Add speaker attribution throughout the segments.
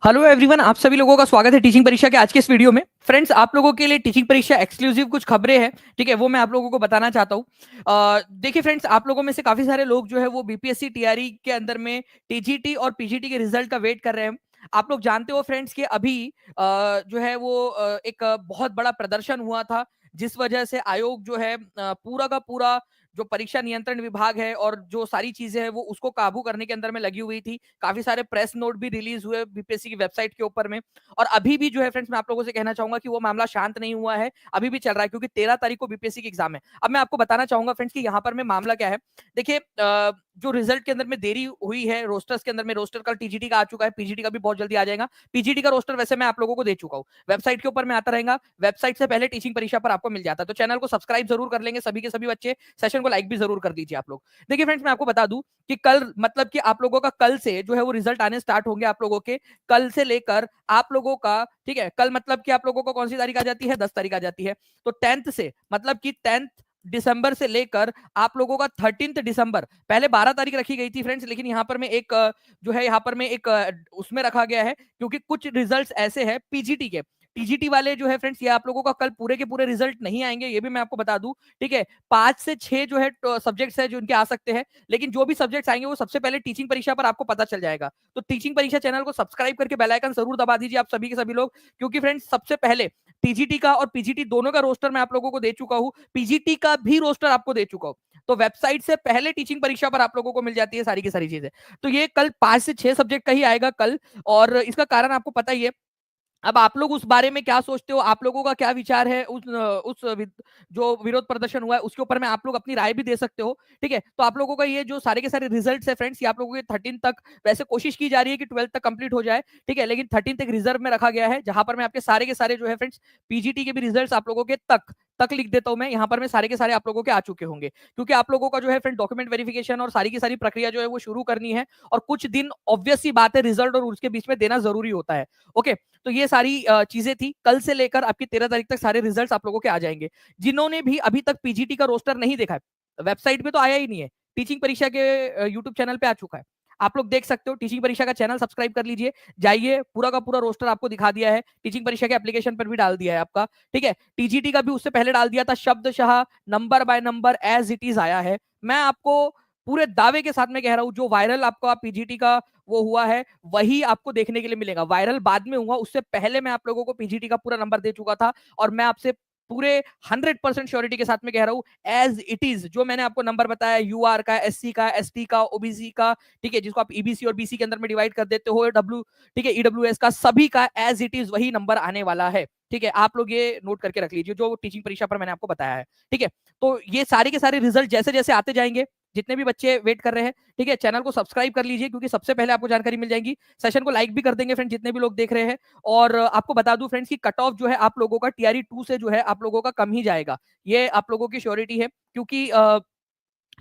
Speaker 1: Hello everyone, आप सभी लोगों का स्वागत है टीचिंग परीक्षा के आज के इस वीडियो में। फ्रेंड्स, आप लोगों के लिए टीचिंग परीक्षा एक्सक्लूसिव कुछ खबरें हैं, ठीक है, वो मैं आप लोगों को बताना चाहता हूँ। देखिए फ्रेंड्स, आप लोगों में से काफी सारे लोग जो है वो बीपीएससी टीआरई के अंदर में टीजीटी और पीजीटी के रिजल्ट का वेट कर रहे हैं। आप लोग जानते हो फ्रेंड्स कि अभी जो है वो एक बहुत बड़ा प्रदर्शन हुआ था, जिस वजह से आयोग जो है पूरा का पूरा जो परीक्षा नियंत्रण विभाग है और जो सारी चीजें हैं वो उसको काबू करने के अंदर में लगी हुई थी। काफी सारे प्रेस नोट भी रिलीज हुए बीपीएससी की वेबसाइट के ऊपर में। और अभी भी जो है फ्रेंड्स, मैं आप लोगों से कहना चाहूंगा कि वो मामला शांत नहीं हुआ है, अभी भी चल रहा है, क्योंकि 13 तारीख को बीपीएससी की एग्जाम है। अब मैं आपको बताना चाहूंगा फ्रेंड्स कि यहाँ पर में मामला क्या है। देखिए, जो रिजल्ट के अंदर में देरी हुई है, रोस्टर्स के अंदर में रोस्टर का टीजीटी का आ चुका है, पीजीटी का भी बहुत जल्दी आ जाएगा। पीजीटी का रोस्टर वैसे मैं आप लोगों को दे चुका हूँ, वेबसाइट के ऊपर में आता रहेगा, वेबसाइट से पहले टीचिंग परीक्षा पर आपको मिल जाता है। तो चैनल को सब्सक्राइब जरूर कर लेंगे सभी के सभी बच्चे, सेशन को लाइक भी जरूर कर दीजिए आप लोग। देखिए फ्रेंड्स, मैं आपको बता दूं कि कल मतलब कि आप लोगों का कल से जो है वो रिजल्ट आने स्टार्ट होंगे। आप लोगों के कल से लेकर आप लोगों का, ठीक है, कल मतलब कि आप लोगों को कौन सी तारीख आ जाती है, 10 तारीख आ जाती है। तो 10th से मतलब कि 10th दिसंबर से लेकर आप लोगों का 13 दिसंबर, पहले 12 तारीख रखी गई थी फ्रेंड्स, लेकिन यहाँ पर में एक जो है यहाँ पर में एक उसमें रखा गया है, क्योंकि कुछ रिजल्ट्स ऐसे हैं पीजीटी के। टीजीटी वाले जो है फ्रेंड्स, ये आप लोगों का कल पूरे के पूरे रिजल्ट नहीं आएंगे, ये भी मैं आपको बता दूं, ठीक है। 5 से 6 जो है सब्जेक्ट्स है जो इनके आ सकते हैं, लेकिन जो भी सब्जेक्ट्स आएंगे वो सबसे पहले टीचिंग परीक्षा पर आपको पता चल जाएगा। तो टीचिंग परीक्षा चैनल को सब्सक्राइब करके बेल आइकन जरूर दबा दीजिए आप सभी के सभी लोग, क्योंकि फ्रेंड्स सबसे पहले टीजीटी का और पीजीटी दोनों का रोस्टर मैं आप लोगों को दे चुका हूं, पीजीटी का भी रोस्टर आपको दे चुका हूं। तो वेबसाइट से पहले टीचिंग परीक्षा पर आप लोगों को मिल जाती है सारी की सारी चीजें। तो ये कल 5 से 6 सब्जेक्ट का ही आएगा कल, और इसका कारण आपको पता ही है। अब आप लोग उस बारे में क्या सोचते हो, आप लोगों का क्या विचार है जो विरोध प्रदर्शन हुआ है उसके ऊपर में आप लोग अपनी राय भी दे सकते हो, ठीक है। तो आप लोगों का ये जो सारे के सारे रिजल्ट्स है फ्रेंड्स, ये आप लोगों के 13 तक, वैसे कोशिश की जा रही है कि 12 तक कंप्लीट हो जाए, ठीक है, लेकिन 13 तक रिजर्व में रखा गया है, जहां पर मैं आपके सारे के सारे जो है फ्रेंड्स पीजीटी के भी रिजल्ट आप लोगों के तक तक लिख देता हूं मैं, यहाँ पर मैं सारे के सारे आप लोगों के आ चुके होंगे, क्योंकि आप लोगों का जो है फ्रेंड डॉक्यूमेंट वेरिफिकेशन और सारी की सारी प्रक्रिया जो है वो शुरू करनी है, और कुछ दिन ऑब्वियस सी बात है रिजल्ट और उसके बीच में देना जरूरी होता है। ओके, तो ये सारी चीजें थी। कल से लेकर आपकी 13 तारीख तक सारे रिजल्ट्स आप लोगों के आ जाएंगे। जिन्होंने भी अभी तक पीजीटी का रोस्टर नहीं देखा है, वेबसाइट पे तो आया ही नहीं है, टीचिंग परीक्षा के यूट्यूब चैनल पे आ चुका है, आप लोग देख सकते हो। टीचिंग परीक्षा का चैनल सब्सक्राइब कर लीजिए, जाइए, पूरा का पूरा रोस्टर आपको दिखा दिया है, टीचिंग परीक्षा के एप्लीकेशन पर भी डाल दिया है आपका, ठीक है। टीजीटी का भी उससे पहले डाल दिया था, शब्दशः number by number as it is आया है। मैं आपको पूरे दावे के साथ में कह रहा हूं, जो वायरल आपका पीजीटी का वो हुआ है वही आपको देखने के लिए मिलेगा। वायरल बाद में हुआ, उससे पहले मैं आप लोगों को पीजीटी का पूरा नंबर दे चुका था, और मैं आपसे पूरे 100% श्योरिटी के साथ में कह रहा हूं, एज इट इज जो मैंने आपको नंबर बताया, यूआर का, एससी का, एसटी का, ओबीसी का, ठीक है, जिसको आप ईबीसी और बीसी के अंदर में डिवाइड कर देते हो, डब्ल्यू, ठीक है, ईडब्ल्यूएस का, सभी का एज इट इज वही नंबर आने वाला है, ठीक है। आप लोग ये नोट करके रख लीजिए जो टीचिंग परीक्षा पर मैंने आपको बताया है, ठीक है। तो ये सारे के सारे रिजल्ट जैसे जैसे आते जाएंगे, जितने भी बच्चे वेट कर रहे हैं, ठीक है, चैनल को सब्सक्राइब कर लीजिए, क्योंकि सबसे पहले आपको जानकारी मिल जाएगी। सेशन को लाइक भी कर देंगे फ्रेंड जितने भी लोग देख रहे हैं। और आपको बता दूं फ्रेंड्स कि कट ऑफ जो है आप लोगों का टीआरई 2 से जो है आप लोगों का कम ही जाएगा, ये आप लोगों की श्योरिटी है, क्योंकि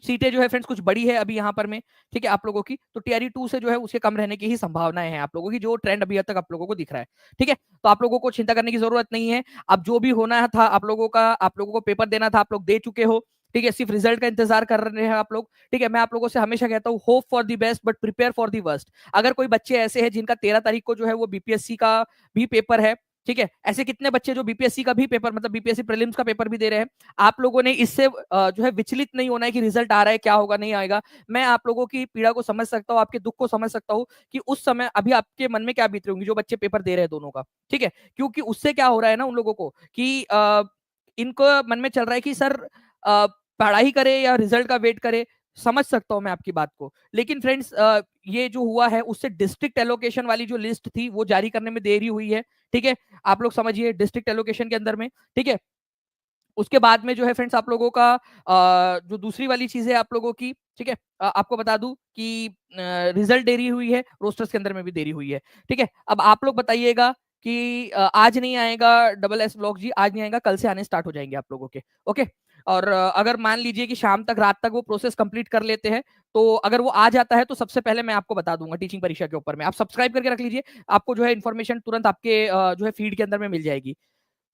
Speaker 1: सीटें जो है फ्रेंड्स कुछ बड़ी है अभी यहाँ पर में, ठीक है, आप लोगों की। तो टीआरई 2 से जो है उसके कम रहने की ही संभावनाएं हैं आप लोगों की, जो ट्रेंड अभी तक आप लोगों को दिख रहा है, ठीक है। तो आप लोगों को चिंता करने की जरूरत नहीं है। अब जो भी होना था आप लोगों को पेपर देना था, आप लोग दे चुके हो, ठीक है, सिर्फ रिजल्ट का इंतजार कर रहे हैं आप लोग, ठीक है। मैं आप लोगों से हमेशा कहता हूँ, hope for the best but prepare for the worst. अगर कोई बच्चे ऐसे हैं जिनका 13 तारीख को जो है वो बीपीएससी का भी पेपर है, ठीक है, ऐसे कितने बच्चे जो बीपीएससी का भी पेपर मतलब बीपीएससी प्रीलिम्स का पेपर भी दे रहे हैं, आप लोगों ने इससे जो है विचलित नहीं होना है कि रिजल्ट आ रहा है, क्या होगा नहीं आएगा। मैं आप लोगों की पीड़ा को समझ सकता हूँ, आपके दुख को समझ सकता हूँ कि उस समय अभी आपके मन में क्या बीत रही होंगी जो बच्चे पेपर दे रहे हैं दोनों का, ठीक है। क्योंकि उससे क्या हो रहा है ना, उन लोगों को कि इनको मन में चल रहा है कि सर पढ़ाई करे या रिजल्ट का वेट करे। समझ सकता हूं मैं आपकी बात को, लेकिन फ्रेंड्स ये जो हुआ है उससे डिस्ट्रिक्ट एलोकेशन वाली जो लिस्ट थी वो जारी करने में देरी हुई है, ठीक है। आप लोग समझिए डिस्ट्रिक्ट एलोकेशन के अंदर में, ठीक है। उसके बाद में जो है फ्रेंड्स आप लोगों का जो दूसरी वाली चीज है आप लोगों की, ठीक है, आपको बता दूं कि रिजल्ट देरी हुई है, रोस्टर्स के अंदर में भी देरी हुई है, ठीक है। अब आप लोग बताइएगा कि आज नहीं आएगा डबल एस ब्लॉक जी, आज नहीं आएगा, कल से आने स्टार्ट हो जाएंगे आप लोगों के, ओके। और अगर मान लीजिए कि शाम तक, रात तक वो प्रोसेस कंप्लीट कर लेते हैं, तो अगर वो आ जाता है तो सबसे पहले मैं आपको बता दूंगा टीचिंग परीक्षा के ऊपर में। आप सब्सक्राइब करके रख लीजिए, आपको जो है इन्फॉर्मेशन तुरंत आपके जो है फीड के अंदर में मिल जाएगी।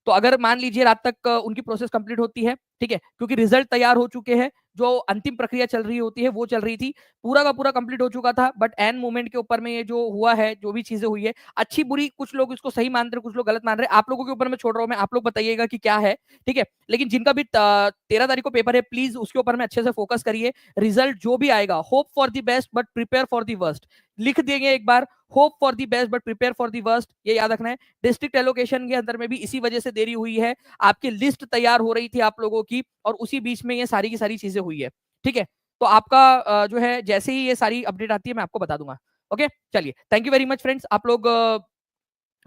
Speaker 1: तो अगर मान लीजिए रात तक उनकी प्रोसेस कंप्लीट होती है, ठीक है, क्योंकि रिजल्ट तैयार हो चुके हैं, जो अंतिम प्रक्रिया चल रही होती है वो चल रही थी, पूरा का पूरा कंप्लीट हो चुका था, बट एन मोमेंट के ऊपर में ये जो हुआ है, जो भी चीजें हुई है, अच्छी बुरी, कुछ लोग इसको सही मान रहे, कुछ लोग गलत मान रहे, आप लोगों के ऊपर मैं छोड़ रहा हूँ, मैं आप लोग बताइएगा कि क्या है, ठीक है। लेकिन जिनका भी 13 तारीख को पेपर है, प्लीज उसके ऊपर में अच्छे से फोकस करिए। रिजल्ट जो भी आएगा, hope for the best but prepare for the worst, लिख देंगे एक बार, hope for the best but prepare for the worst, ये याद रखना है। डिस्ट्रिक्ट एलोकेशन के अंदर में भी इसी वजह से देरी हुई है, आपकी लिस्ट तैयार हो रही थी आप लोगों की, और उसी बीच में ये सारी की सारी चीजें हुई है, ठीक है। तो आपका जो है जैसे ही ये सारी अपडेट आती है मैं आपको बता दूंगा। ओके, चलिए, thank you very much friends, आप लोग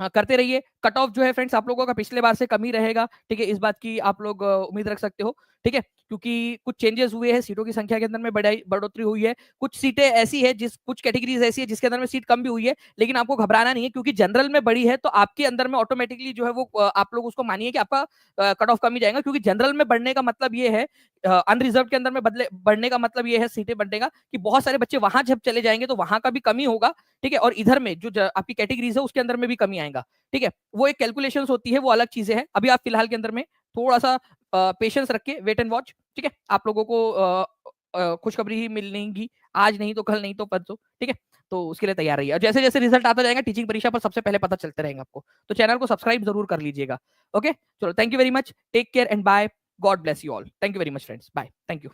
Speaker 1: करते रहिए। कट ऑफ जो है फ्रेंड्स आप लोगों का पिछले बार से कम ही रहेगा, ठीक है, इस बात की आप लोग उम्मीद रख सकते हो, ठीक है, क्योंकि कुछ चेंजेस हुए हैं, सीटों की संख्या के अंदर में बढ़ोतरी हुई है, कुछ सीटें ऐसी है, कुछ कैटेगरीज ऐसी है जिसके अंदर में सीट कम भी हुई है, लेकिन आपको घबराना नहीं है, क्योंकि जनरल में बढ़ी है तो आपके अंदर में ऑटोमेटिकली जो है वो आप लोग उसको मानिए कि आपका कट ऑफ कम ही जाएगा, क्योंकि जनरल में बढ़ने का मतलब ये है, अनरिजर्व के अंदर में बढ़ने का मतलब ये है सीटें बढ़ने का, कि बहुत सारे बच्चे वहां जब चले जाएंगे तो वहां का भी कमी होगा, ठीक है, और इधर में जो आपकी कैटेगरीज है उसके अंदर में भी कमी आएगा, ठीक है। वो एक कैलकुलेशंस होती है, वो अलग चीजें हैं, अभी आप फिलहाल के अंदर में थोड़ा सा पेशेंस रख के वेट एंड वॉच, ठीक है, आप लोगों को खुशखबरी ही मिलेगी, आज नहीं तो कल, नहीं तो परसों, ठीक है। तो उसके लिए तैयार रहिए, और जैसे जैसे रिजल्ट आता जाएगा टीचिंग परीक्षा पर सबसे पहले पता चलते रहेंगे आपको, तो चैनल को सब्सक्राइब जरूर कर लीजिएगा। ओके, चलो, thank you very much, take care and bye, God bless you all, thank you very much friends, bye, thank you.